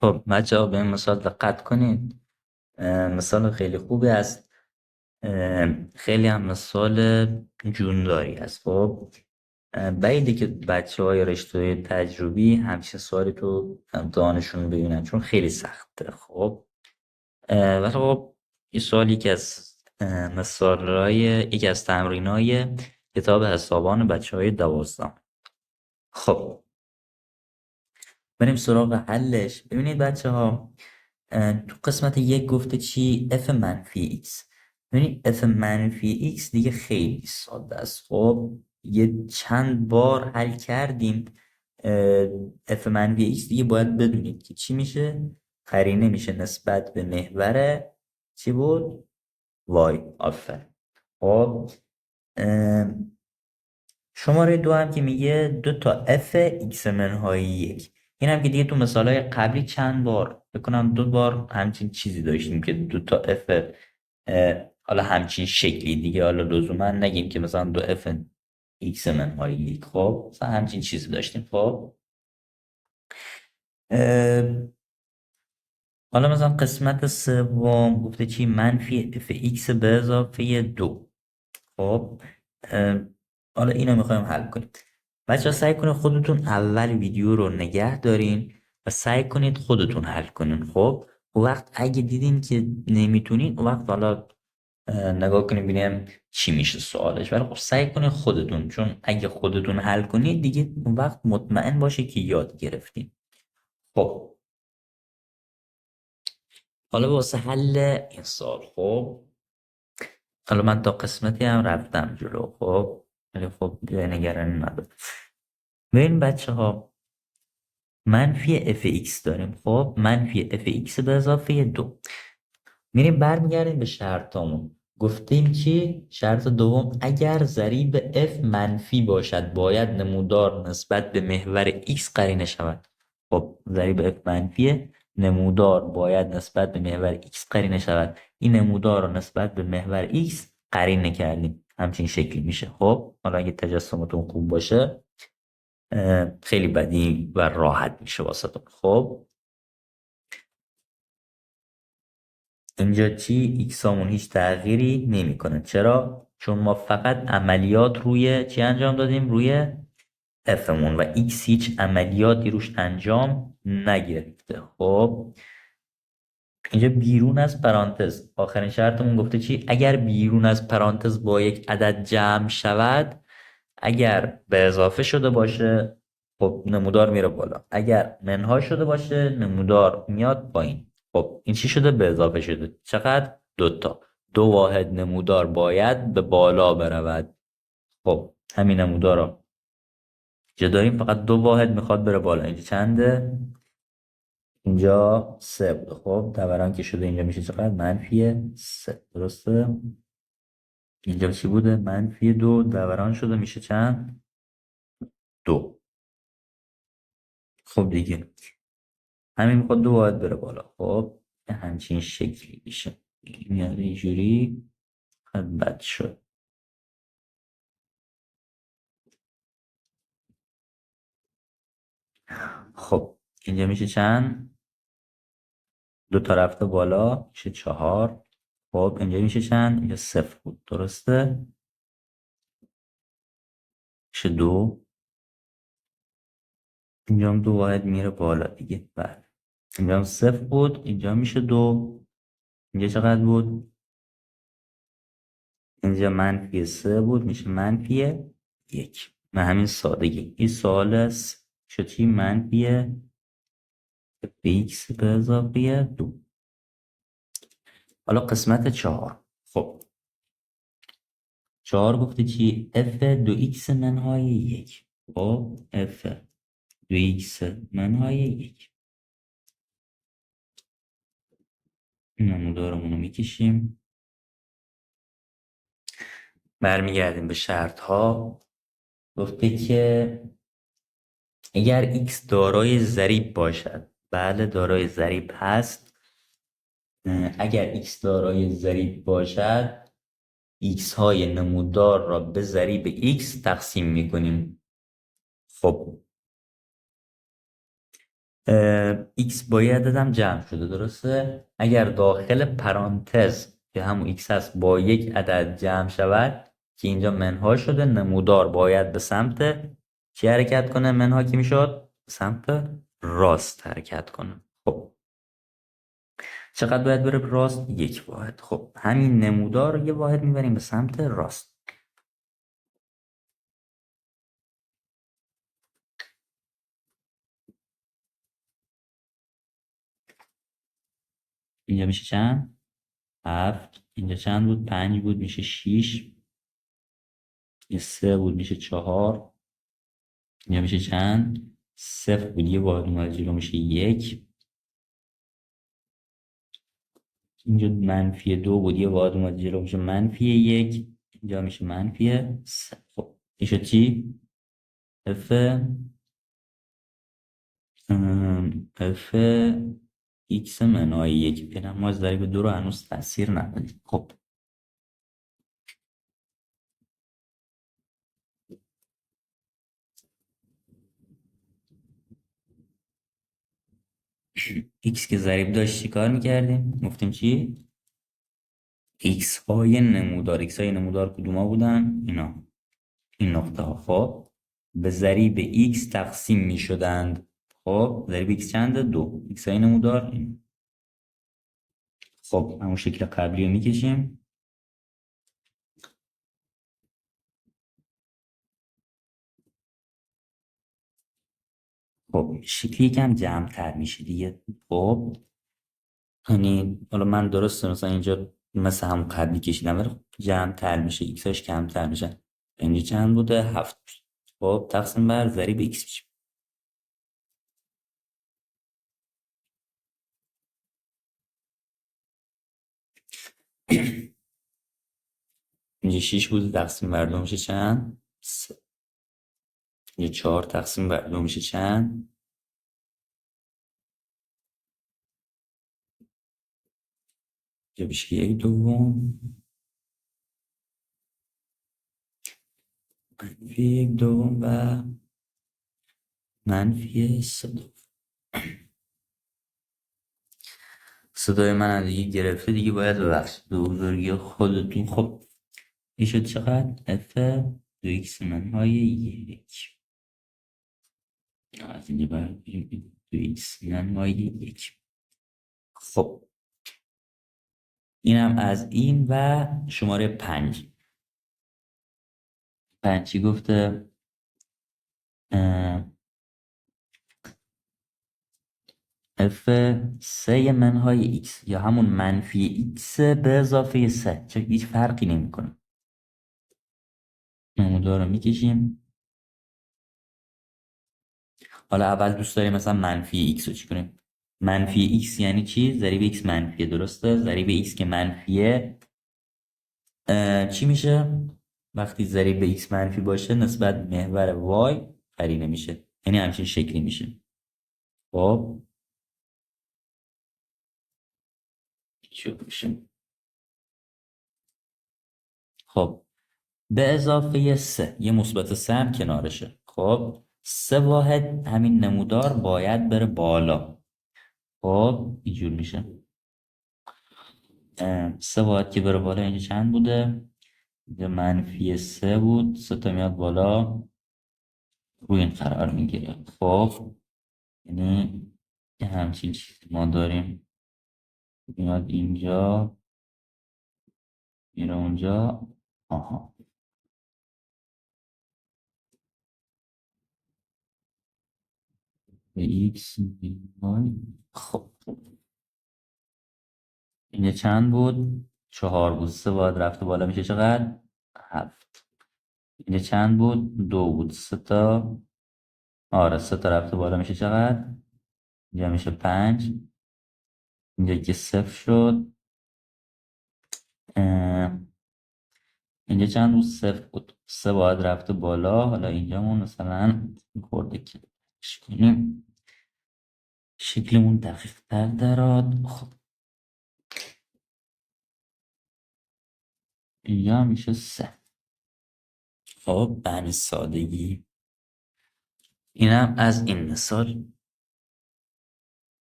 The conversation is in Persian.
خب بچه‌ها به این مثال دقت کنید. مثال خیلی خوبی است. خیلی هم مثال جونداری است. خب بعیده که بچه های رشته تجربی همچین سوالی تو امتحانشون ببینن چون خیلی سخته. خب ولی خب این سوال یکی از تمرین های کتاب حسابان بچه های 12. خب بریم سراغ حلش. ببینید بچه ها، تو قسمت یک گفته چی؟ f منفی x. ببینید f منفی x دیگه خیلی ساده است. خب یه چند بار حل کردیم. f منفی x دیگه باید بدونید که چی میشه؟ قرینه میشه نسبت به محور چی بود؟ y. آفر. خب شماره دو هم که میگه 2 تا f x منهای 1. این هم که دیگه تو مثالهای قبلی چند بار بکنم 2 بار همچین چیزی داشتیم که 2 تا f حالا همچین شکلی دیگه، حالا لزوما نگیم که مثلا 2 f x منهای 1. خب مثلا همچین چیزی داشتیم. خب حالا مثلا قسمت سوم گفته چی؟ منفی f x به اضافه 2. خب حالا اینو میخوایم حل کنیم. بچه ها سعی کنید خودتون اول ویدیو رو نگه دارین و سعی کنید خودتون حل کنین. خب اون وقت اگه دیدین که نمیتونین، اون وقت حالا نگاه کنید ببینیم چی میشه سوالش. ولی خب سعی کنید خودتون، چون اگه خودتون حل کنید دیگه اون وقت مطمئن باشه که یاد گرفتین. خب حالا واسه حل این سوال، خب حالا من تا قسمتی هم رفتم جلو. خب ولی خب دیگه نگرانی ندار. ببین بچه ها، منفی fx داریم. خب منفی fx به اضافه 2. میریم برمیگردیم به شرطامون. گفتیم که شرط دوم اگر ضریب f منفی باشد باید نمودار نسبت به محور x قرینه شود. خب ضریب f منفی، نمودار باید نسبت به محور x قرینه شود. این نمودار رو نسبت به محور x قرینه کردیم، همچین شکلی میشه. خب حالا اگه تجسمتون خوب باشه خیلی بدی و راحت میشه واسهتون. خب اینجا چی؟ ایکس همون هیچ تغییری نمیکنه. چرا؟ چون ما فقط عملیات روی چی انجام دادیم؟ روی افمون، و ایکس هیچ عملیاتی روش انجام نگرفته. خب اینجا بیرون از پرانتز آخرین شرطمون گفته چی؟ اگر بیرون از پرانتز با یک عدد جمع شود، اگر به اضافه شده باشه خب نمودار میره بالا، اگر منهای شده باشه نمودار میاد پایین. خب این چی شده؟ به اضافه شده. چقدر؟ 2 تا. 2 واحد نمودار باید به بالا برود. خب همین نمودار رو اینجا داریم، فقط 2 واحد میخواد بره بالا. اینجا چنده؟ اینجا 3 بوده. خب دوران که شده اینجا میشه چقدر؟ -3. درسته؟ اینجا چی بوده؟ -2. دوران شده میشه چند؟ 2. خب دیگه همین میخواد 2 واحد بره بالا. خب همچین شکلی میشه. میاد اینجوری. بد شد. خب اینجا میشه چند؟ 2 تا رفته بالا میشه 4. خب اینجا میشه چند؟ اینجا 0 بود. درسته؟ میشه 2. اینجا هم 2 واحد میره بالا دیگه. بله اینجا هم 0 بود. اینجا میشه 2. اینجا چقدر بود؟ اینجا -3 بود، میشه -1. به همین سادگی این سوال است. شد چی؟ منفی x به اضافه 2. حالا قسمت 4. خب 4 گفته چی؟ f 2x منهای 1. خب f 2x منهای 1 نمودارمون رو میکشیم. برمیگردیم به شرط ها. گفته که اگر x دارای ضریب باشد، بله دارای ضریب هست. اگر x دارای ضریب باشد x های نمودار را به ضریب x تقسیم میکنیم. خب x با یه عددم جمع شده درسته؟ اگر داخل پرانتز که همون x هست با یک عدد جمع شود که اینجا منها شده، نمودار باید به سمت چی حرکت کنه؟ منها که میشد سمت راست حرکت کنه. خب چقدر باید بره راست؟ یک واحد. خب همین نمودار رو یه واحد میبریم به سمت راست. اینجا میشه چند؟ 7. اینجا چند بود؟ 5 بود میشه 6. یه 3 بود میشه 4. اینجا میشه چند؟ 0 بود یه واحد اومد جلو میشه 1. اینجا -2 بود یه واحد اومد جلو میشه -1. اینجا میشه -3. خب این شد چی؟ f f x منهای 1. پیرم ما از ضریب 2 رو هنوز تاثیر ندادیم. خب x که ضریب داشت چی کار میکردیم؟ گفتیم چی؟ x های نمودار. x های نمودار کدوم ها بودن؟ اینا، این نقطه ها. خب به ضریب x تقسیم می شدند. خب ضریب x چنده؟ 2. x های نمودار این. خب همون شکل قبلی رو میکشیم. خب شکلی یکم جمع تر میشه دیگه. خب یعنی حالا من درسته مثلا اینجا مثل هم قبلی کشیدم ولی جمع تر میشه، x هاش کمتر میشه. اینجا چند بوده؟ 7. خب تقسیم بر ضریب x میشه. اینجا 6 بوده تقسیم بر 2 میشه چند؟ 3. اینجا 4 تقسیم بر 2 میشه چند؟ اینجا میشه 1/2. منفی 1/2 و منفی 3/2. صدای من دیگه گرفته دیگه، باید ببخشید به بزرگی خودتون. خب این شد چقدر؟ f 2x منهای 1. از اینجا باید 2x منهای 1. خب اینم از این. و شماره 5 چی گفته؟ f 3 منهای x یا همون منفی x به اضافه 3 چه هیچ فرقی نمیکنه. نمودار رو میکشیم. حالا اول دوست داریم مثلا منفی x رو چی کنیم؟ منفی x یعنی چی؟ ضریب x منفیه درسته؟ ضریب x که منفیه چی میشه؟ وقتی ضریب x منفی باشه نسبت محور y قرینه میشه، یعنی همچین شکلی میشه. خب چی میشه؟ خب به اضافه 3 یه مثبت 3 هم کنارشه. خب 3 واحد همین نمودار باید بره بالا. خب اینجور میشه 3 واحد که بره بالا. اینجا چند بوده؟ اینجا -3 بود. 3 تا میاد بالا روی این قرار میگیره. خب یعنی یه همچین چیزی ما داریم میاد اینجا میره اونجا. آها به x می‌های. خب اینجا چند بود؟ 4 بود. 3 باید رفته بالا میشه چقدر؟ 7. اینجا چند بود؟ 2 بود. 3 تا آره 3 تا رفته بالا میشه چقدر؟ اینجا میشه 5. اینجا که 0 شد. اینجا چند بود؟ 0 بود. 3 باید رفته بالا. حالا اینجامون مثلا خورده که کنیم شکلمون دقیق تر دراد. خب اینجا میشه 3. خب به همین سادگی اینم از این مثال.